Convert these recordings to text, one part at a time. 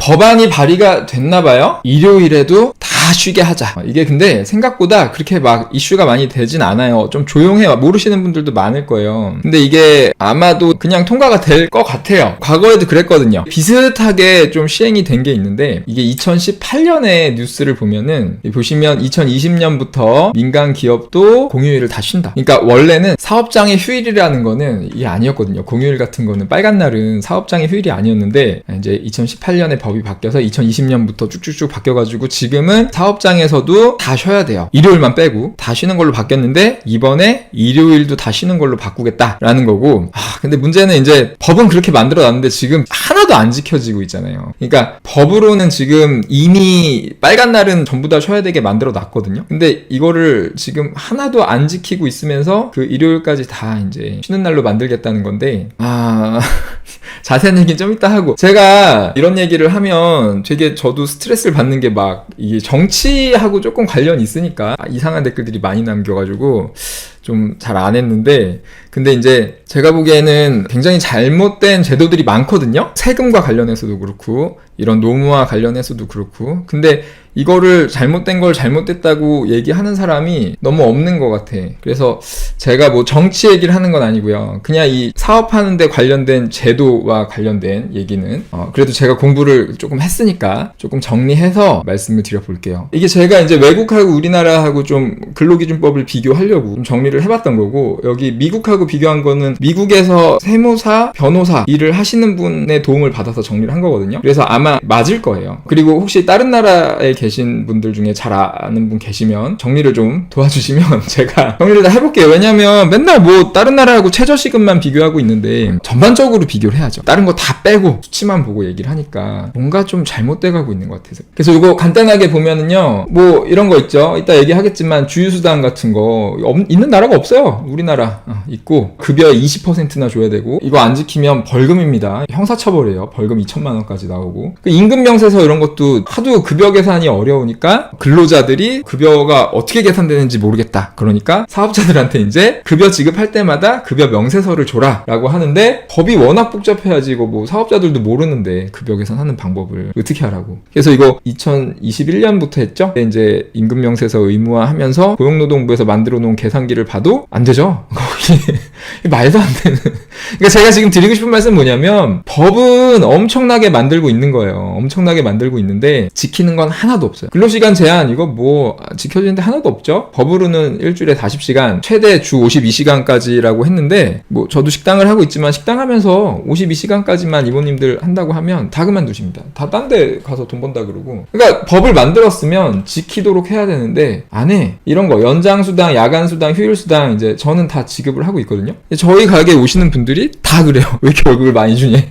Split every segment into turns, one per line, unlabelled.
법안이 발의가 됐나 봐요. 일요일에도 다 쉬게 하자. 이게 근데 생각보다 그렇게 막 이슈가 많이 되진 않아요. 좀 조용해요. 모르시는 분들도 많을 거예요. 근데 이게 아마도 그냥 통과가 될 것 같아요. 과거에도 그랬거든요. 비슷하게 좀 시행이 된 게 있는데 이게 2018년에 뉴스를 보면은 보시면 2020년부터 민간 기업도 공휴일을 다 쉰다. 그러니까 원래는 사업장의 휴일이라는 거는 이게 아니었거든요. 공휴일 같은 거는 빨간 날은 사업장의 휴일이 아니었는데 이제 2018년에 법이 바뀌어서 2020년부터 쭉쭉쭉 바뀌어가지고 지금은 사업장에서도 다 쉬어야 돼요. 일요일만 빼고 다 쉬는 걸로 바뀌었는데 이번에 일요일도 다 쉬는 걸로 바꾸겠다라는 거고. 근데 문제는 이제 법은 그렇게 만들어놨는데 지금 하나도 안 지켜지고 있잖아요. 그러니까 법으로는 지금 이미 빨간 날은 전부 다 쉬어야 되게 만들어놨거든요. 근데 이거를 지금 하나도 안 지키고 있으면서 그 일요일까지 다 이제 쉬는 날로 만들겠다는 건데 자세한 얘기는 좀 이따 하고. 제가 이런 얘기를 하면 되게 저도 스트레스를 받는 게 막 이게 정치하고 조금 관련이 있으니까 이상한 댓글들이 많이 남겨가지고 좀 잘 안 했는데, 근데 이제 제가 보기에는 굉장히 잘못된 제도들이 많거든요. 세금과 관련해서도 그렇고 이런 노무와 관련해서도 그렇고. 근데 이거를 잘못된 걸 잘못됐다고 얘기하는 사람이 너무 없는 것 같아. 그래서 제가 뭐 정치 얘기를 하는 건 아니고요. 그냥 이 사업하는 데 관련된 제도와 관련된 얘기는 그래도 제가 공부를 조금 했으니까 조금 정리해서 말씀을 드려볼게요. 이게 제가 이제 외국하고 우리나라하고 좀 근로기준법을 비교하려고 좀 정리를 해봤던 거고, 여기 미국하고 비교한 거는 미국에서 세무사, 변호사 일을 하시는 분의 도움을 받아서 정리를 한 거거든요. 그래서 아마 맞을 거예요. 그리고 혹시 다른 나라에 계신 분들 중에 잘 아는 분 계시면 정리를 좀 도와주시면 제가 정리를 다 해볼게요. 왜냐면 맨날 뭐 다른 나라하고 최저시급만 비교하고 있는데 전반적으로 비교를 해야죠. 다른 거 다 빼고 수치만 보고 얘기를 하니까 뭔가 좀 잘못돼 가고 있는 것 같아서. 그래서 이거 간단하게 보면은요, 뭐 이런 거 있죠. 이따 얘기하겠지만 주휴수당 같은 거 있는 나라가 없어요. 우리나라 있고 급여 20%나 줘야 되고, 이거 안 지키면 벌금입니다. 형사처벌이에요. 벌금 2천만 원까지 나오고. 임금명세서 이런 것도 하도 급여 계산이 어려우니까 근로자들이 급여가 어떻게 계산되는지 모르겠다. 그러니까 사업자들한테 이제 급여 지급할 때마다 급여 명세서를 줘라 라고 하는데, 법이 워낙 복잡해가지고 뭐 사업자들도 모르는데 급여 계산하는 방법을 어떻게 하라고. 그래서 이거 2021년부터 했죠. 이제 임금명세서 의무화하면서 고용노동부에서 만들어 놓은 계산기를 봐도 안 되죠. 거기 말도 안 되는. 그러니까 제가 지금 드리고 싶은 말씀은 뭐냐면, 법은 엄청나게 만들고 있는 거예요. 엄청나게 만들고 있는데 지키는 건 하나도 없어요. 근로시간 제한 이거 뭐 지켜지는데 하나도 없죠. 법으로는 일주일에 40시간, 최대 주 52시간까지라고 했는데, 뭐 저도 식당을 하고 있지만 식당 하면서 52시간까지만 이모님들 한다고 하면 다 그만두십니다. 다 딴 데 가서 돈 번다 그러고. 그러니까 법을 만들었으면 지키도록 해야 되는데 안 해. 이런 거 연장수당, 야간수당, 휴일수당 이제 저는 다 지급을 하고 있거든요. 저희 가게에 오시는 분들이 다 그래요. 왜 이렇게 월급을 많이 주니?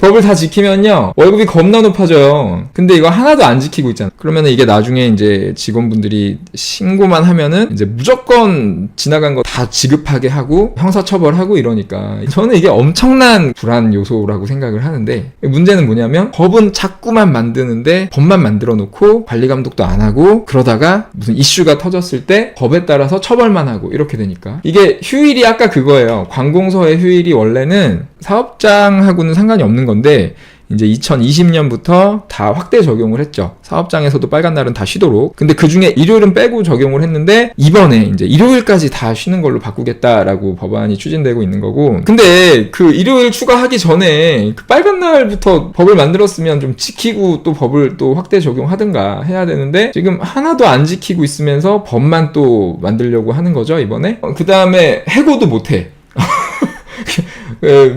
법을 다 지키면요 월급이 겁나 높아져요. 근데 이거 하나도 안 지키고 있잖아. 그러면은 이게 나중에 이제 직원분들이 신고만 하면은 이제 무조건 지나간 거 다 지급하게 하고 형사처벌하고 이러니까 저는 이게 엄청난 불안 요소라고 생각을 하는데, 문제는 뭐냐면 법은 자꾸만 만드는데 법만 만들어 놓고 관리 감독도 안 하고, 그러다가 무슨 이슈가 터졌을 때 법에 따라서 처벌만 하고 이렇게 되니까. 이게 휴일이 아까 그거예요. 관공서의 휴일이 원래는 사업장하고는 상관이 없는 건데 이제 2020년부터 다 확대 적용을 했죠. 사업장에서도 빨간 날은 다 쉬도록. 근데 그 중에 일요일은 빼고 적용을 했는데 이번에 이제 일요일까지 다 쉬는 걸로 바꾸겠다라고 법안이 추진되고 있는 거고. 근데 그 일요일 추가하기 전에 그 빨간 날부터 법을 만들었으면 좀 지키고 또 법을 또 확대 적용하든가 해야 되는데, 지금 하나도 안 지키고 있으면서 법만 또 만들려고 하는 거죠, 이번에. 그 다음에 해고도 못해.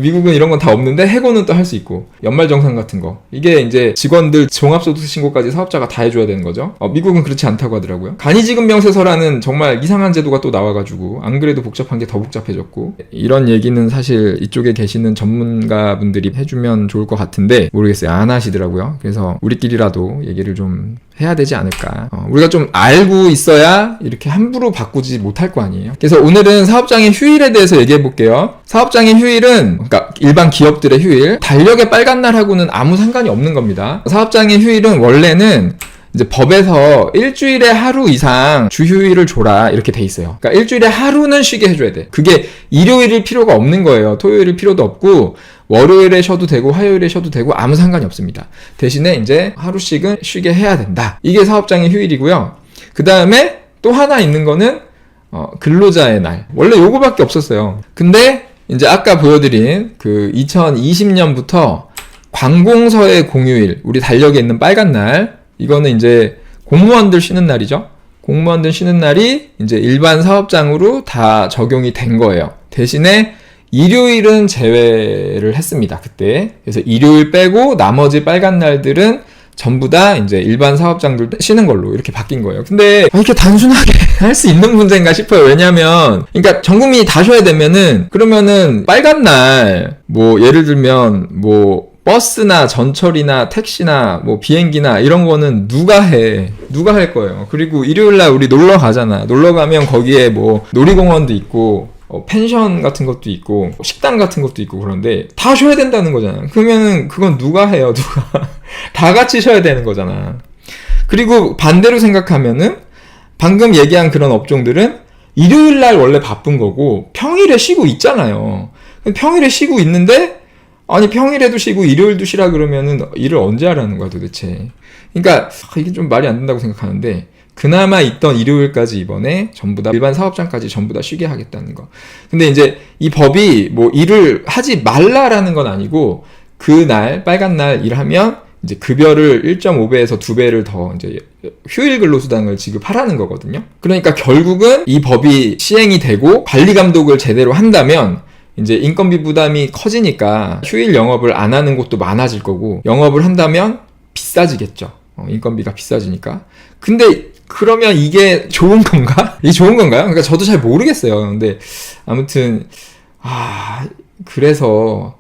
미국은 이런 건 다 없는데 해고는 또 할 수 있고, 연말정산 같은 거 이게 이제 직원들 종합소득세 신고까지 사업자가 다 해줘야 되는 거죠. 미국은 그렇지 않다고 하더라고요. 간이지급명세서라는 정말 이상한 제도가 또 나와가지고 안 그래도 복잡한 게 더 복잡해졌고, 이런 얘기는 사실 이쪽에 계시는 전문가분들이 해주면 좋을 것 같은데 모르겠어요. 안 하시더라고요. 그래서 우리끼리라도 얘기를 좀 해야 되지 않을까. 우리가 좀 알고 있어야 이렇게 함부로 바꾸지 못할 거 아니에요. 그래서 오늘은 사업장의 휴일에 대해서 얘기해 볼게요. 사업장의 휴일은, 그러니까 일반 기업들의 휴일, 달력의 빨간 날하고는 아무 상관이 없는 겁니다. 사업장의 휴일은 원래는 이제 법에서 일주일에 하루 이상 주휴일을 줘라 이렇게 돼 있어요. 그러니까 일주일에 하루는 쉬게 해줘야 돼. 그게 일요일일 필요가 없는 거예요. 토요일일 필요도 없고, 월요일에 쉬어도 되고 화요일에 쉬어도 되고 아무 상관이 없습니다. 대신에 이제 하루씩은 쉬게 해야 된다. 이게 사업장의 휴일이고요. 그 다음에 또 하나 있는 거는 근로자의 날. 원래 요거밖에 없었어요. 근데 이제 아까 보여드린 그 2020년부터 관공서의 공휴일, 우리 달력에 있는 빨간 날, 이거는 이제 공무원들 쉬는 날이죠. 공무원들 쉬는 날이 이제 일반 사업장으로 다 적용이 된 거예요. 대신에 일요일은 제외를 했습니다. 그때. 그래서 일요일 빼고 나머지 빨간 날들은 전부 다 이제 일반 사업장들 쉬는 걸로 이렇게 바뀐 거예요. 근데 이렇게 단순하게 할 수 있는 문제인가 싶어요. 왜냐면, 그러니까 전 국민이 다 쉬어야 되면은, 그러면은 빨간 날, 뭐 예를 들면 뭐 버스나 전철이나 택시나 뭐 비행기나 이런 거는 누가 할 거예요. 그리고 일요일 날 우리 놀러 가잖아. 놀러 가면 거기에 뭐 놀이공원도 있고 펜션 같은 것도 있고 식당 같은 것도 있고 그런데 다 쉬어야 된다는 거잖아. 그러면은 그건 누가 해요? 누가 다 같이 쉬어야 되는 거잖아. 그리고 반대로 생각하면은 방금 얘기한 그런 업종들은 일요일 날 원래 바쁜 거고 평일에 쉬고 있잖아요. 평일에 쉬고 있는데 아니 평일에도 쉬고 일요일도 쉬라 그러면은 일을 언제 하라는 거야 도대체. 그러니까 이게 좀 말이 안 된다고 생각하는데 그나마 있던 일요일까지 이번에 전부 다 일반 사업장까지 전부 다 쉬게 하겠다는 거. 근데 이제 이 법이 뭐 일을 하지 말라라는 건 아니고 그날 빨간 날 일하면 이제 급여를 1.5배에서 2배를 더 이제 휴일 근로수당을 지급하라는 거거든요. 그러니까 결국은 이 법이 시행이 되고 관리 감독을 제대로 한다면 이제 인건비 부담이 커지니까 휴일 영업을 안 하는 곳도 많아질 거고 영업을 한다면 비싸지겠죠. 인건비가 비싸지니까. 근데 그러면 이게 좋은 건가? 이게 좋은 건가요? 그러니까 저도 잘 모르겠어요. 근데 아무튼 그래서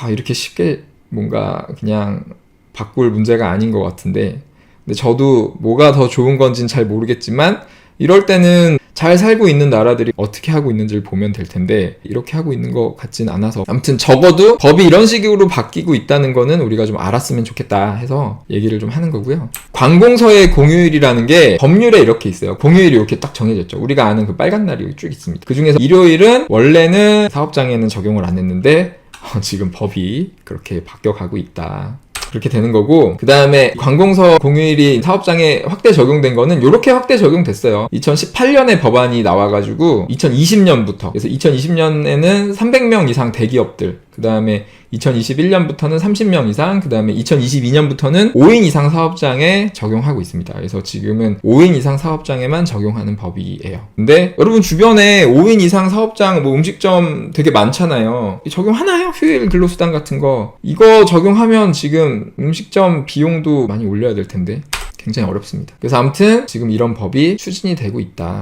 이렇게 쉽게 뭔가 그냥 바꿀 문제가 아닌 것 같은데 근데 저도 뭐가 더 좋은 건지는 잘 모르겠지만 이럴 때는 잘 살고 있는 나라들이 어떻게 하고 있는지를 보면 될 텐데 이렇게 하고 있는 것 같진 않아서 아무튼 적어도 법이 이런 식으로 바뀌고 있다는 거는 우리가 좀 알았으면 좋겠다 해서 얘기를 좀 하는 거고요. 관공서의 공휴일이라는 게 법률에 이렇게 있어요. 공휴일이 이렇게 딱 정해져 있죠. 우리가 아는 그 빨간 날이 여기 쭉 있습니다. 그 중에서 일요일은 원래는 사업장에는 적용을 안 했는데 지금 법이 그렇게 바뀌어가고 있다. 그렇게 되는 거고 그 다음에 관공서 공휴일이 사업장에 확대 적용된 거는 이렇게 확대 적용됐어요. 2018년에 법안이 나와가지고 2020년부터 그래서 2020년에는 300명 이상 대기업들 그 다음에 2021년부터는 30명 이상 그 다음에 2022년부터는 5인 이상 사업장에 적용하고 있습니다. 그래서 지금은 5인 이상 사업장에만 적용하는 법이에요. 근데 여러분 주변에 5인 이상 사업장 뭐 음식점 되게 많잖아요. 적용하나요? 휴일 근로수당 같은 거 이거 적용하면 지금 음식점 비용도 많이 올려야 될 텐데 굉장히 어렵습니다. 그래서 아무튼 지금 이런 법이 추진이 되고 있다.